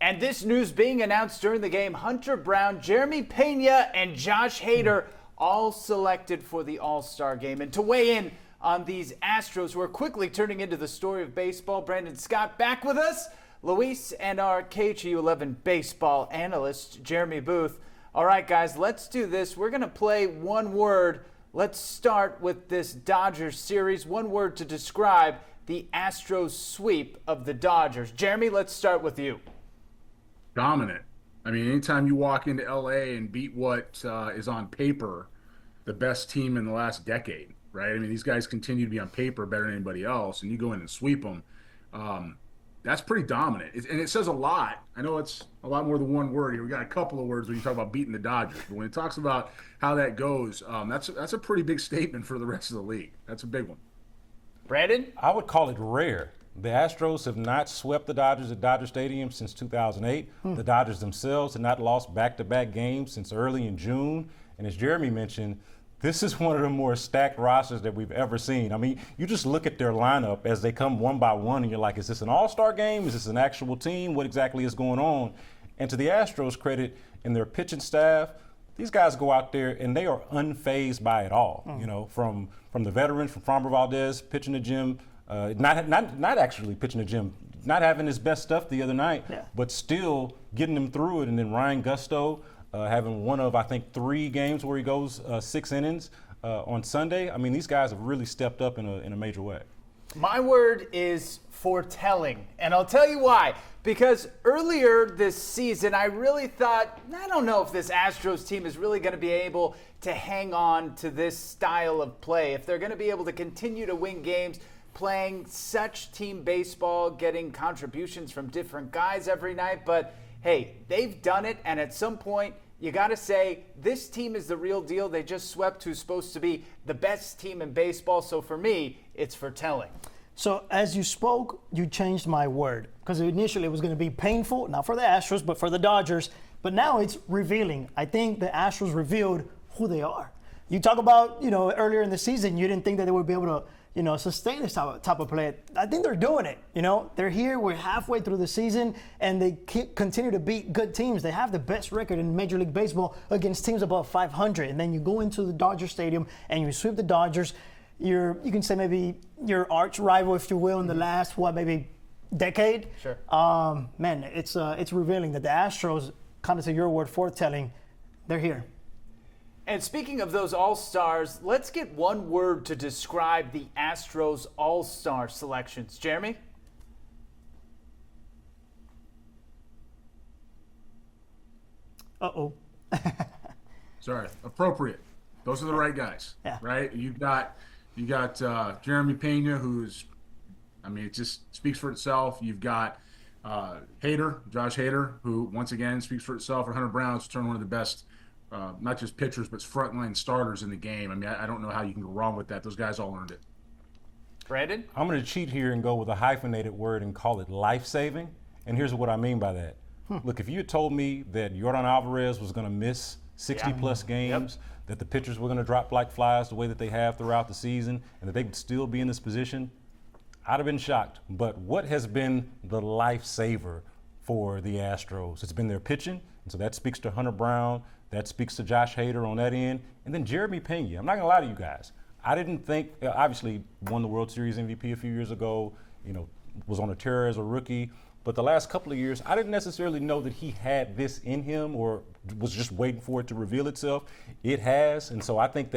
And this news being announced during the game, Hunter Brown, Jeremy Pena, and Josh Hader all selected for the All-Star game. And to weigh in on these Astros, who are quickly turning into the story of baseball, Brandon Scott back with us, Luis, and our KHOU 11 baseball analyst, Jeremy Booth. All right, guys, let's do this. We're going to play one word. Let's start with this Dodgers series. One word to describe the Astros sweep of the Dodgers. Jeremy, let's start with you. Dominant. I mean, anytime you walk into LA and beat what is on paper the best team in the last decade, right? I mean, these guys continue to be on paper better than anybody else, and you go in and sweep them. That's pretty dominant. And it says a lot. I know it's a lot more than one word here. We got a couple of words when you talk about beating the Dodgers. But when it talks about how that goes, that's a pretty big statement for the rest of the league. That's a big one. Brandon? I would call it rare. The Astros have not swept the Dodgers at Dodger Stadium since 2008. The Dodgers themselves have not lost back-to-back games since early in June. And as Jeremy mentioned, this is one of the more stacked rosters that we've ever seen. I mean, you just look at their lineup as they come one by one, and you're like, is this an all-star game? Is this an actual team? What exactly is going on? And to the Astros' credit, in their pitching staff, these guys go out there and they are unfazed by it all. You know, from the veterans, from Framber Valdez pitching the gym, not actually pitching the gym, not having his best stuff the other night, but still getting them through it. And then Ryan Gusto having one of, I think, 3 games where he goes 6 innings on Sunday. I mean, these guys have really stepped up in a major way. My word is foretelling, and I'll tell you why. Because earlier this season, I really thought, I don't know if this Astros team is really going to be able to hang on to this style of play, if they're going to be able to continue to win games playing such team baseball, getting contributions from different guys every night. But hey, they've done it, and at some point, you got to say, this team is the real deal. They just swept who's supposed to be the best team in baseball. So for me, it's foretelling. So as you spoke, you changed my word, because initially it was going to be painful, not for the Astros, but for the Dodgers. But now it's revealing. I think the Astros revealed who they are. You talk about, earlier in the season, you didn't think that they would be able to, sustain this type of play. I think they're doing it. They're here. We're halfway through the season, and they continue to beat good teams. They have the best record in Major League Baseball against teams above 500. And then you go into the Dodger Stadium and you sweep the Dodgers. You can say maybe your arch rival, if you will, in the last maybe decade. Sure. Man, it's revealing that the Astros, kind of to your word, foretelling, they're here. And speaking of those All-Stars, let's get one word to describe the Astros All-Star selections. Jeremy? Uh-oh. Sorry, appropriate. Those are the right guys, right? You got Jeremy Pena, who's, it just speaks for itself. You've got Josh Hader, who once again speaks for itself. Or Hunter Brown's turned one of the best, not just pitchers, but frontline starters in the game. I don't know how you can go wrong with that. Those guys all earned it. Brandon? I'm going to cheat here and go with a hyphenated word and call it life-saving. And here's what I mean by that. Look, if you had told me that Yordan Alvarez was going to miss 60-plus games, that the pitchers were going to drop like flies the way that they have throughout the season, and that they would still be in this position, I'd have been shocked. But what has been the lifesaver for the Astros? It's been their pitching, and so that speaks to Hunter Brown, that speaks to Josh Hader on that end, and then Jeremy Pena. I'm not going to lie to you guys. I didn't think, obviously won the World Series MVP a few years ago, was on a tear as a rookie. But the last couple of years, I didn't necessarily know that he had this in him or was just waiting for it to reveal itself. It has, and so I think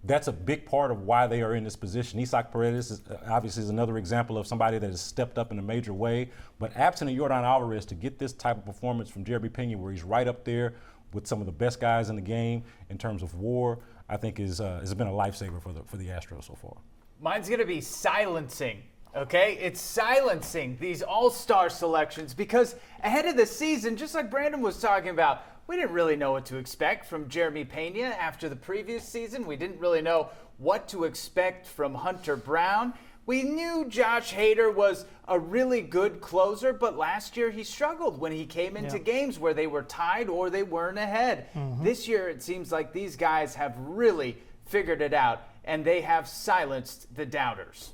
that's a big part of why they are in this position. Isaac Paredes is another example of somebody that has stepped up in a major way. But absent of Yordan Alvarez, to get this type of performance from Jeremy Pena, where he's right up there with some of the best guys in the game in terms of WAR, I think has been a lifesaver for the Astros so far. Mine's going to be silencing. Okay, it's silencing these all-star selections because ahead of the season, just like Brandon was talking about, we didn't really know what to expect from Jeremy Pena after the previous season. We didn't really know what to expect from Hunter Brown. We knew Josh Hader was a really good closer, but last year he struggled when he came into games where they were tied or they weren't ahead. This year it seems like these guys have really figured it out, and they have silenced the doubters.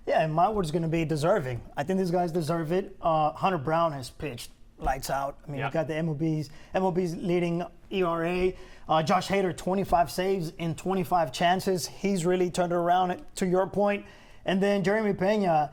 Yeah, and my word's going to be deserving. I think these guys deserve it. Hunter Brown has pitched lights out. I mean, Yeah. you got the MLB's leading ERA. Josh Hader, 25 saves in 25 chances. He's really turned it around, to your point. And then Jeremy Pena,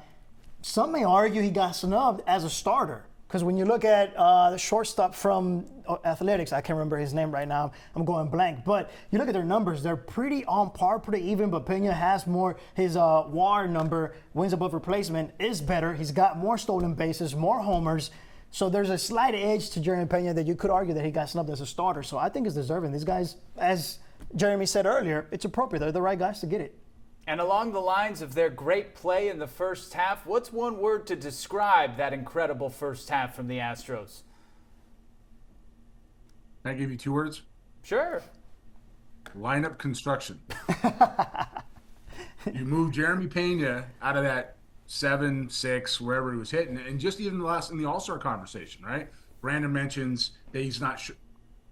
some may argue he got snubbed as a starter. Because when you look at the shortstop from Athletics, I can't remember his name right now, I'm going blank, but you look at their numbers, they're pretty on par, pretty even, but Pena has more, his WAR number, wins above replacement, is better. He's got more stolen bases, more homers. So there's a slight edge to Jeremy Pena that you could argue that he got snubbed as a starter. So I think it's deserving. These guys, as Jeremy said earlier, it's appropriate. They're the right guys to get it. And along the lines of their great play in the first half, what's one word to describe that incredible first half from the Astros? Can I give you 2 words? Sure. Lineup construction. You move Jeremy Pena out of that 7-6, wherever he was hitting, and just even in the All-Star conversation, right? Brandon mentions that he's not sure.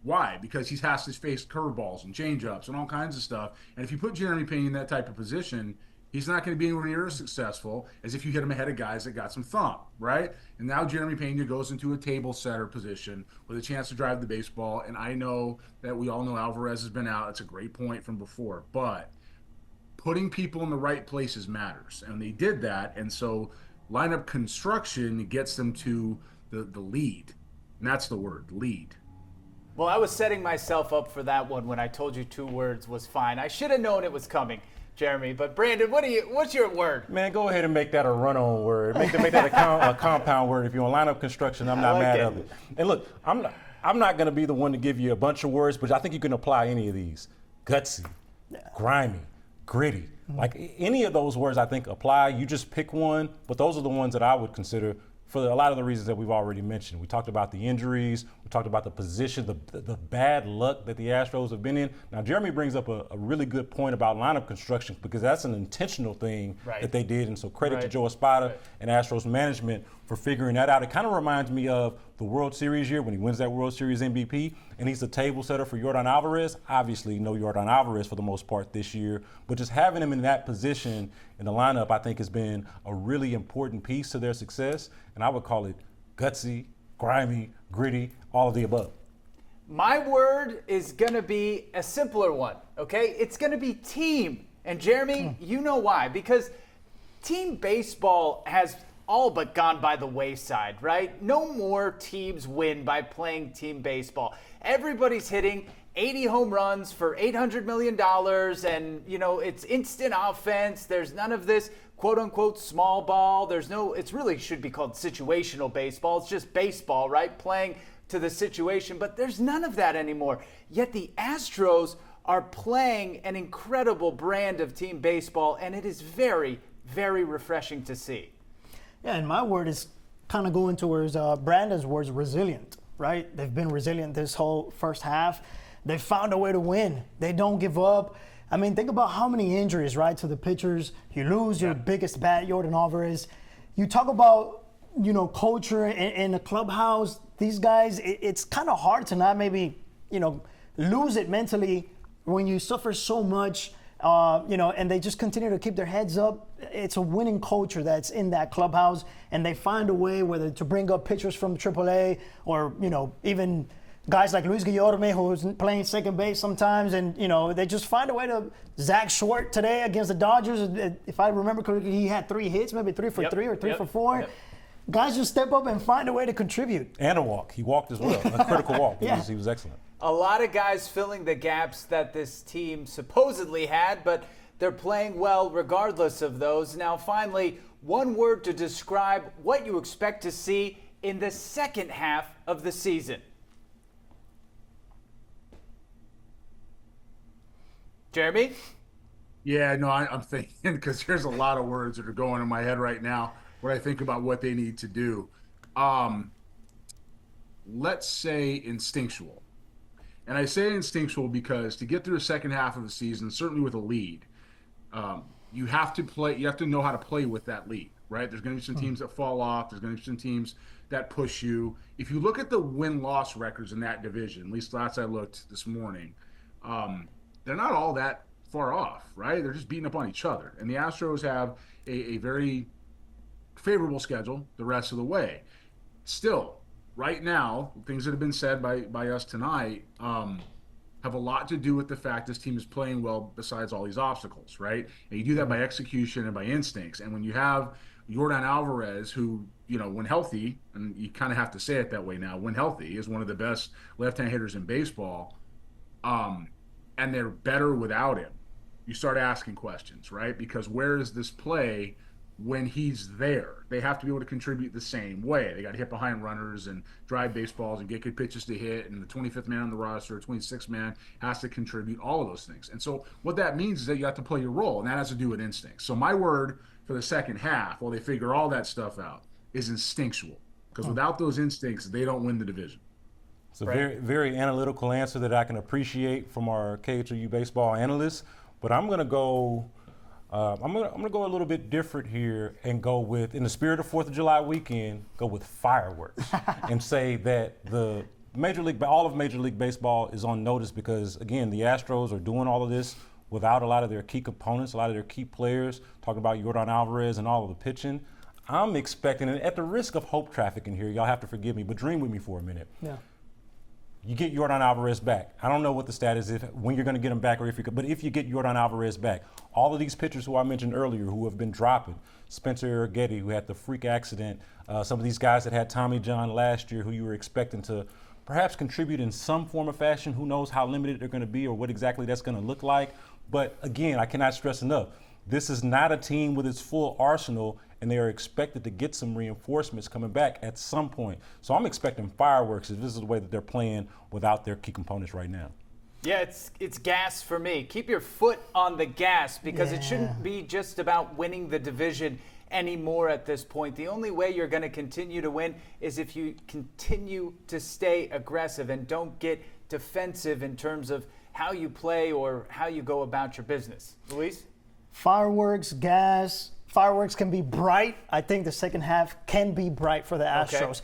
Why? Because he has to face curveballs and changeups and all kinds of stuff. And if you put Jeremy Pena in that type of position, he's not going to be anywhere near as successful as if you hit him ahead of guys that got some thump, right? And now Jeremy Pena goes into a table setter position with a chance to drive the baseball. And I know that we all know Alvarez has been out. It's a great point from before. But putting people in the right places matters. And they did that. And so lineup construction gets them to the lead. And that's the word, lead. Well, I was setting myself up for that one when I told you 2 words was fine. I should have known it was coming, Jeremy. But Brandon, what's your word? Man, go ahead and make that a run-on word. Make that a compound word. If you're on lineup construction, I'm not mad at it. And look, I'm not going to be the one to give you a bunch of words, but I think you can apply any of these. Gutsy, grimy, gritty. Like any of those words I think apply. You just pick one, but those are the ones that I would consider for a lot of the reasons that we've already mentioned. We talked about the injuries, we talked about the position, the bad luck that the Astros have been in. Now, Jeremy brings up a really good point about lineup construction because that's an intentional thing that they did, and so credit to Joe Espada and Astros management for figuring that out. It kind of reminds me of the World Series year when he wins that World Series MVP, and he's the table setter for Yordan Alvarez. Obviously, no Yordan Alvarez for the most part this year, but just having him in that position in the lineup, I think, has been a really important piece to their success, and I would call it gutsy, grimy, gritty, all of the above. My word is going to be a simpler one, okay? It's going to be team. And Jeremy, you know why. Because team baseball has all but gone by the wayside, right? No more teams win by playing team baseball. Everybody's hitting 80 home runs for $800 million, and, you know, it's instant offense. There's none of this quote-unquote small ball. It really should be called situational baseball. It's just baseball, right? Playing to the situation, but there's none of that anymore. Yet the Astros are playing an incredible brand of team baseball, and it is very, very refreshing to see. Yeah, and my word is kind of going towards Brandon's words, resilient, right? They've been resilient this whole first half. They found a way to win. They don't give up. I mean, think about how many injuries, right, to the pitchers. You lose your biggest bat, Yordan Alvarez. You talk about, you know, culture in the clubhouse. These guys, it's kind of hard to not maybe, you know, lose it mentally when you suffer so much, you know, and they just continue to keep their heads up. It's a winning culture that's in that clubhouse, and they find a way, whether to bring up pitchers from AAA or, you know, even guys like Luis Guillorme, who's playing second base sometimes, and, you know, they just find a way to. Zach Schwartz today against the Dodgers, if I remember correctly, he had 3 hits, maybe 3 for 3 or 3 for 4. Yep. Guys just step up and find a way to contribute. And a walk. He walked as well, a critical walk. He was excellent. A lot of guys filling the gaps that this team supposedly had, but they're playing well regardless of those. Now, finally, one word to describe what you expect to see in the second half of the season. Jeremy? Yeah, no, I'm thinking, because there's a lot of words that are going in my head right now when I think about what they need to do. Let's say instinctual. And I say instinctual because to get through the second half of the season, certainly with a lead, you have to know how to play with that lead, right? There's going to be some teams that fall off. There's going to be some teams that push you. If you look at the win-loss records in that division, at least last I looked this morning, they're not all that far off, right? They're just beating up on each other. And the Astros have a very favorable schedule the rest of the way. Still, right now, things that have been said by us tonight have a lot to do with the fact this team is playing well besides all these obstacles, right? And you do that by execution and by instincts. And when you have Yordan Alvarez, who, when healthy, and you kind of have to say it that way now, when healthy, is one of the best left-hand hitters in baseball, and they're better without him, you start asking questions, right? Because where is this play when he's there? They have to be able to contribute the same way. They got to hit behind runners and drive baseballs and get good pitches to hit, and the 25th man on the roster, 26th man has to contribute, all of those things. And so what that means is that you have to play your role, and that has to do with instincts. So my word for the second half, while they figure all that stuff out, is instinctual. Because without those instincts, they don't win the division. It's a very, very analytical answer that I can appreciate from our KHOU baseball analyst. But I'm going to go. I'm gonna go a little bit different here and go with, in the spirit of 4th of July weekend, go with fireworks and say that the all of Major League Baseball is on notice because, again, the Astros are doing all of this without a lot of their key components, a lot of their key players, talking about Yordan Alvarez and all of the pitching. I'm expecting, and at the risk of hope trafficking here, y'all have to forgive me, but dream with me for a minute. Yeah. You get Yordan Alvarez back. I don't know what the status is, when you're going to get him back, or but if you get Yordan Alvarez back, all of these pitchers who I mentioned earlier who have been dropping, Spencer Getty, who had the freak accident, some of these guys that had Tommy John last year who you were expecting to perhaps contribute in some form or fashion. Who knows how limited they're going to be or what exactly that's going to look like. But again, I cannot stress enough, this is not a team with its full arsenal, and they are expected to get some reinforcements coming back at some point. So I'm expecting fireworks if this is the way that they're playing without their key components right now. Yeah, it's gas for me. Keep your foot on the gas because it shouldn't be just about winning the division anymore at this point. The only way you're going to continue to win is if you continue to stay aggressive and don't get defensive in terms of how you play or how you go about your business. Luis? Fireworks, gas. Fireworks can be bright. I think the second half can be bright for the Astros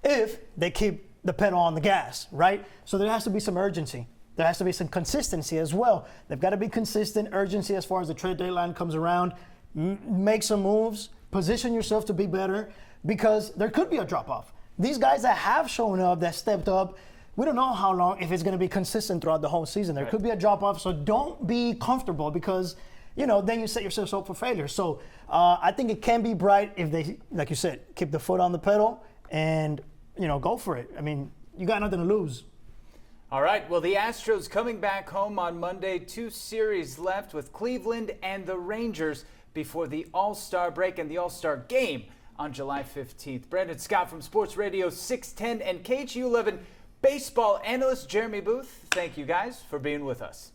if they keep the pedal on the gas, right? So there has to be some urgency. There has to be some consistency as well. They've got to be consistent, urgency as far as the trade deadline comes around. Make some moves, position yourself to be better, because there could be a drop-off. These guys that have shown up, that stepped up, we don't know how long, if it's going to be consistent throughout the whole season. There could be a drop-off, so don't be comfortable because, then you set yourself up for failure. So I think it can be bright if they, like you said, keep the foot on the pedal and, go for it. I mean, you got nothing to lose. All right, well, the Astros coming back home on Monday. 2 series left with Cleveland and the Rangers before the All-Star break and the All-Star game on July 15th. Brandon Scott from Sports Radio 610 and KHOU 11 baseball analyst Jeremy Booth. Thank you guys for being with us.